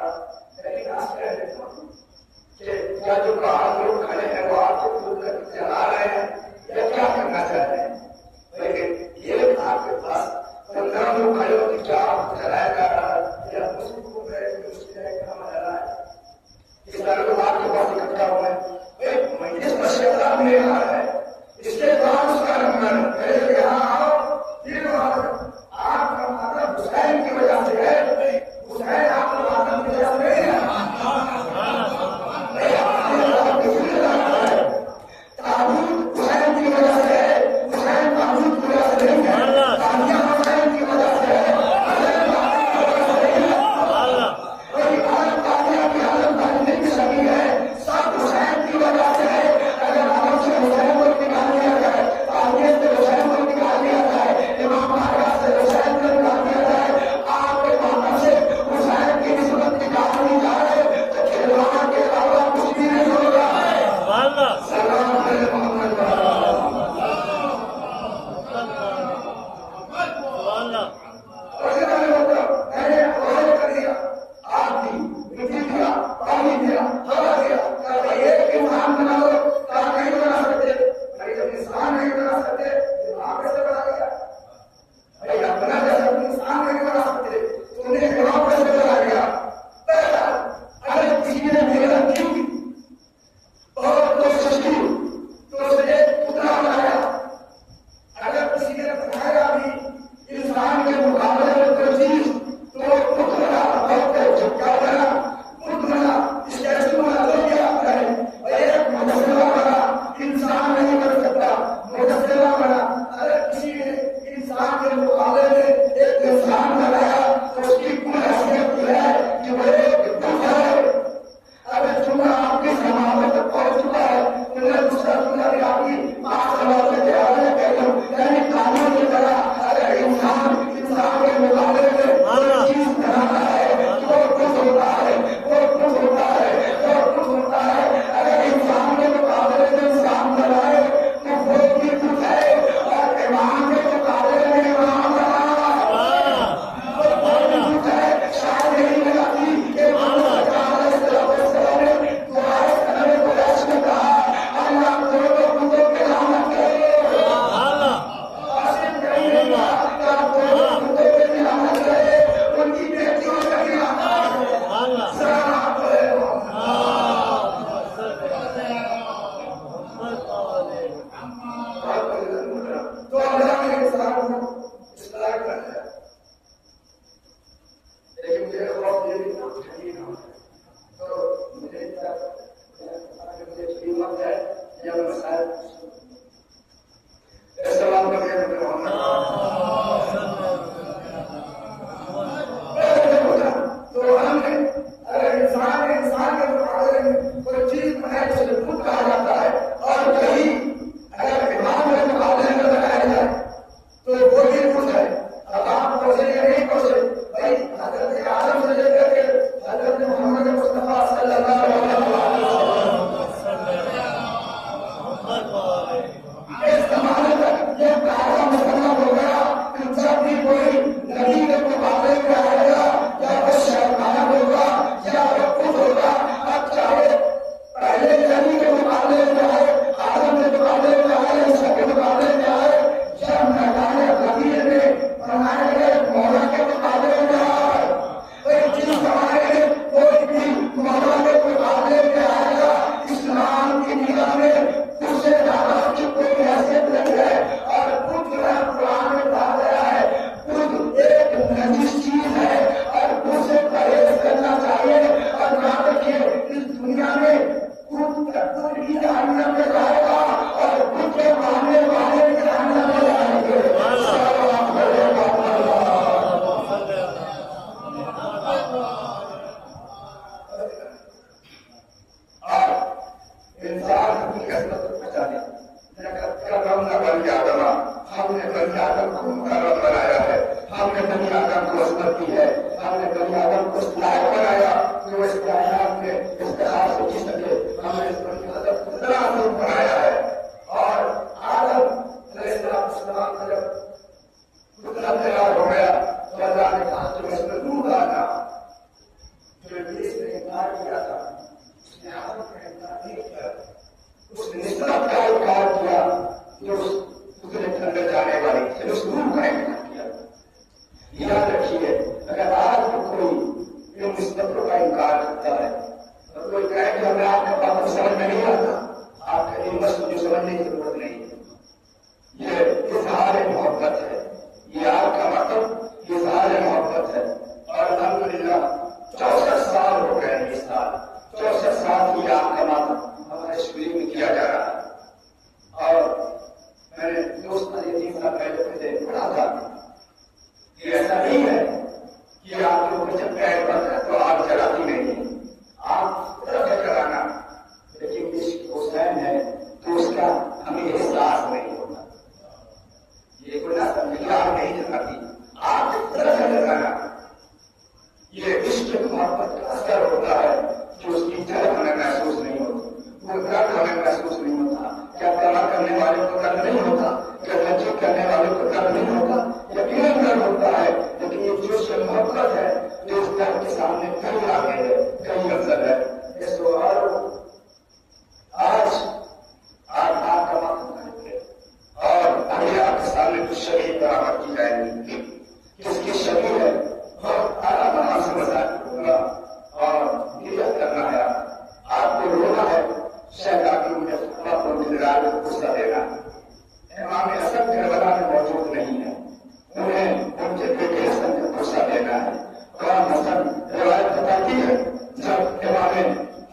لیکن آج کہہ دیتا ہوں کہ کیا جو باہر لوگ کھڑے ہیں وہ آپ کو خود کر چلا رہے ہیں یا کیا کرنا چاہ رہے ہیں؟ لیکن یہ آپ کے پاس 15 لوگ کھڑے ہو کہ کیا آپ چلایا جا رہا ہے یا مسلم کو چلا ہے؟ اس طرح لوگ آپ کے پاس اکٹھا ہوئے اس مشورہ میں آ رہا ہے، اس کے بعد اس کا نمبر پہلے یہاں آؤ، پھر آپ کا مطلب حسین کی وجہ سے ہے، حسین آپ کا مطلب کی وجہ سے نہیں ہے، تعبود حسین کی وجہ سے ہے، حسین تعبود کی وجہ سے نہیں ہے، تازیہ حسین کی وجہ سے ہے، حسین تعبود کی وجہ سے نہیں ہے، کوئی اور تازیہ کی حالت بن نہیں سکی ہے، سب حسین کی وجہ سے ہے۔ اگر آپ سے حسین کو نکال دیا جائے، تازیہ سے حسین کو نکال دیا جائے، امام باقر سے حسین کو نکال دیا جائے، آپ کے ماتا سے حسین کی نسبت نکال دی جائے تو کھلواڑ کے علاوہ کچھ بھی نہیں ہوگا۔ سلام علیہ محمد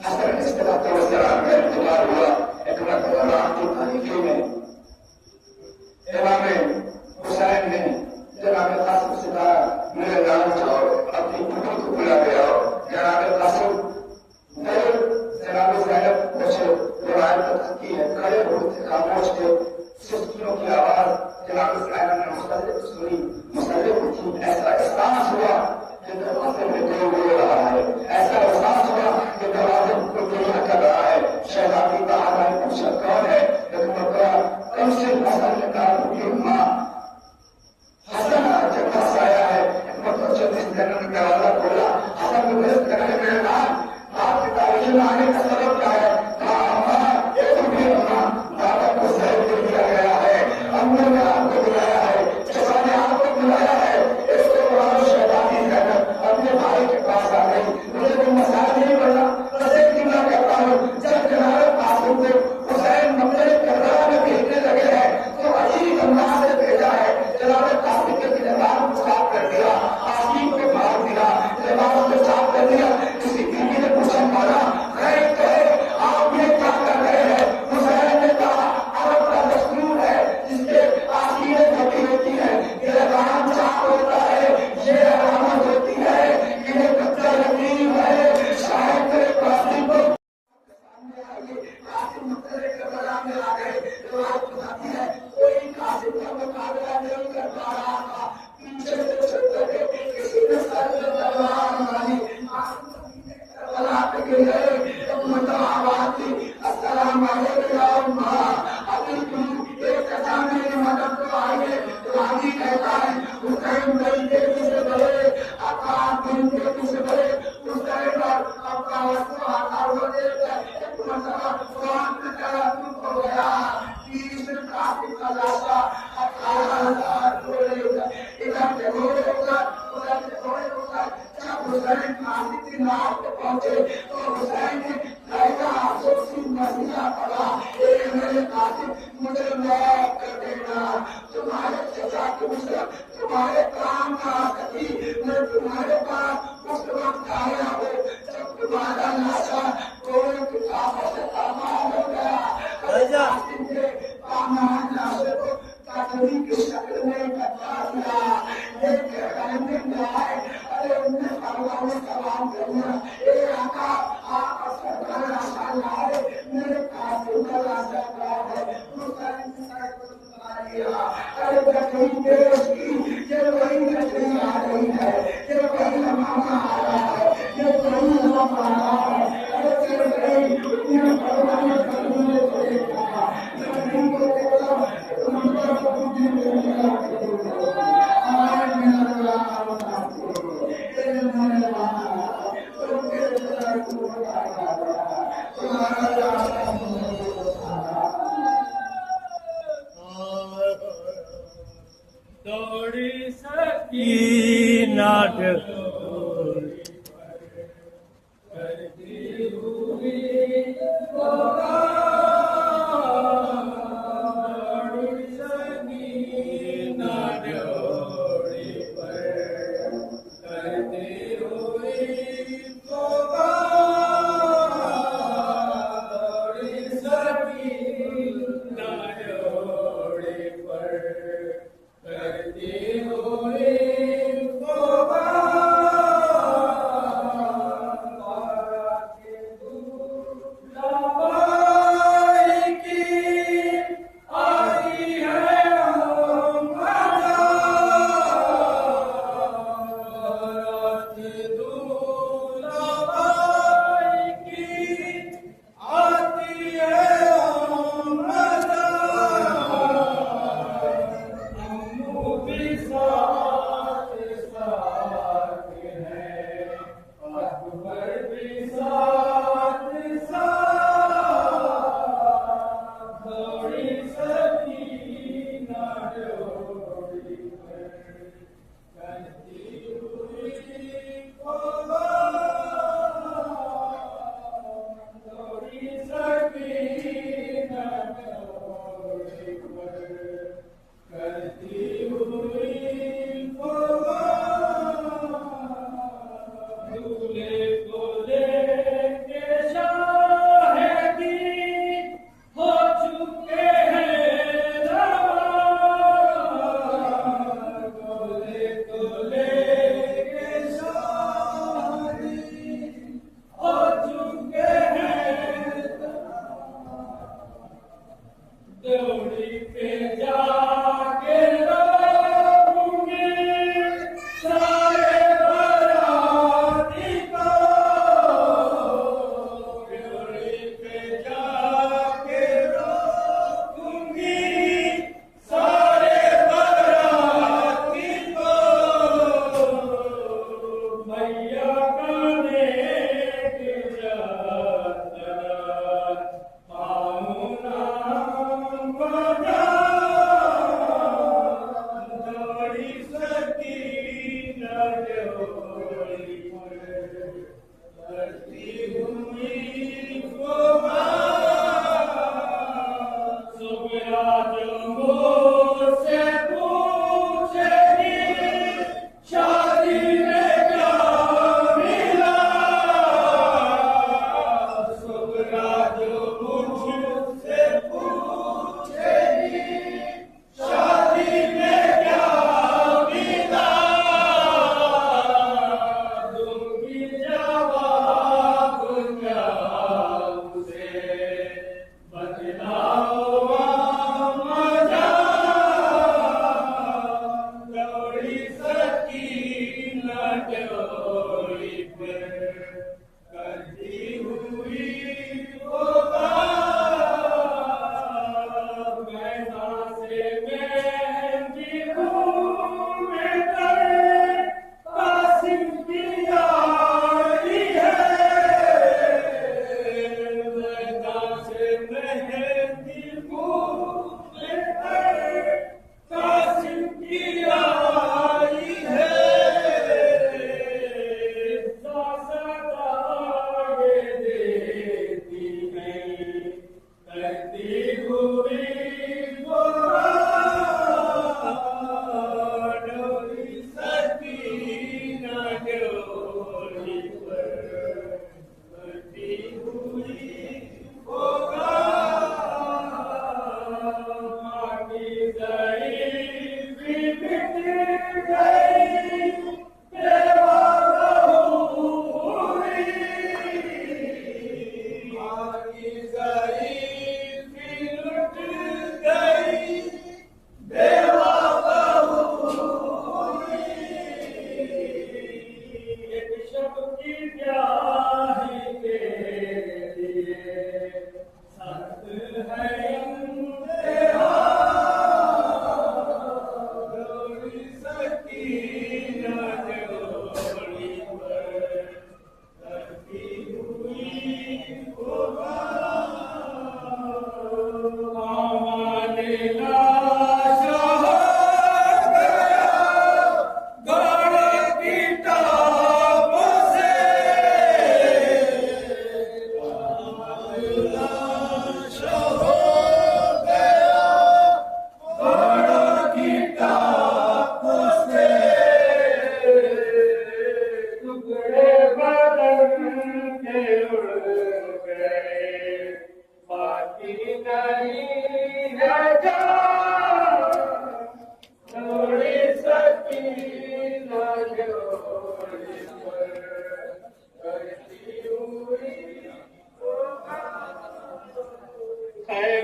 حسن السلام کا انتقال ہوا. ایک مرتبہ کی تاریخی میں امام حسین نے جناب قاسم سے کہا میرے نام جاؤ اپنی پتر کو بلا کے آؤ. جناب قاسم گئے. جناب زینب کچھ روایت بتاتی ہے کھڑے ہوئے تھے خاموش تھے. سستیوں کی آواز جناب زینب نے مختلف سنی. مختلف تھی. ایسا احساس ہوا کہ دروازے میں کوئی بول رہا ہے. ایسا احساس ہوا کہ دروازے کو کوئی کر رہا ہے. شہزادی کا آدمی پوچھا کون ہے. ایک مرتبہ کم سے حسن نے کہا کہ ماں حسن جب پاس آیا ہے. ایک مرتبہ جب اس جنم نے دروازہ کھولا حسن کو درست کرنے میرے نام آپ کی تاریخ میں آنے کا سبب کیا ہے. کہا ماں ایک بھی ماں دادا کو سہیل دے دیا گیا ہے. امن نے آپ کو بلایا ہے. چچا نے آپ کو بلایا ہے. اس کو بڑا شہزادی زینب اپنے بھائی کے پاس آ گئی. مجھے کوئی مسائل نہیں بنا بس ایک دن میں کہتا ہوں جب جناب قاسم کو حسین مملکت کربلا میں بھیجنے لگے ہیں تو عجیب انداز سے بھیجا ہے. جناب قاسم کے لباس کو صاف کر دیا. آسین کو مار دیا. لباس کو صاف کر دیا. کسی بیوی نے پوچھا مانا خیر کہے آپ یہ کیا کر رہے ہیں. حسین نے کہا عرب کا دستور ہے جس کے آسینیں ڈھکی ہوتی ہیں یہ لباس صاف ہوتا ہے. یہ علامت ہوتی ہے کہ یہ بچہ یتیم ہے. شاید تیرے قاسم کو قاسم مختلف کربلا میں آ گئے. روایت بتاتی ہے کوئی قاسم کا مقابلہ نہیں کر پا رہا تھا. پیچھے سے چھوٹے تھے کسی نے سر میں تلوار ماری. کربلا پہ گئے. ایک مرتبہ آواز تھی السلام علیکم یا اماں. ابھی تم ایک چچا میری مدد کو آئیے. راضی کہتا ہے حسین بڑی تیزی سے بڑھے. عباس بن تیزی سے بڑھے. حسین اور عباس کو آتا ہوا دیکھ کر ایک مرتبہ وہاں سے ترقب ہو گیا. 30 قاسم کا لاشا 18,000 گھوڑے ادھر سے گھوڑے ادھر ادھر سے گھوڑے ادھر. جب حسین قاسم کی ناؤ پہ پہنچے تو حسین نے لہجہ افسوسی مسیحا پڑا. اے میرے قاسم مجھے معاف کر دینا. تمہارے چچا کی مشرف تمہارے کام نہ آ سکی. میں تمہارے پاس اس وقت آیا ہوں جب تمہارا لاشا گھوڑے کی طاقت سے پامال ہو گیا. قاسم کے پامال لاشے کو کٹوری کی شکل میں اکٹھا کیا. ایک کہنے میں آئے ارے ان نے پروانہ سلام کرنا. اے آقا آپ اثر کا لاشا لائے. میرے قاسم کا لاشا کہاں ہے. حسین کی سڑک پر اتار لیا. ارے گٹری پیش کی. یہ وہی گٹری آ رہی ہے. یہ وہی زمانہ آ رہا ہے. یہ وہی زمانہ آ رہا ہے. ارے چل گئی یہ پروانہ کرنے کو دیکھا. گٹری کو دیکھا منظر کو بھی دیکھا. آئے میرا اللہ تیرے میرے وہاں تو تیرے سر کو بتایا تمہارا لاشا دوڑی سکینہ کرتی ہوئی کرتی ہوئی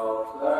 حوصلہ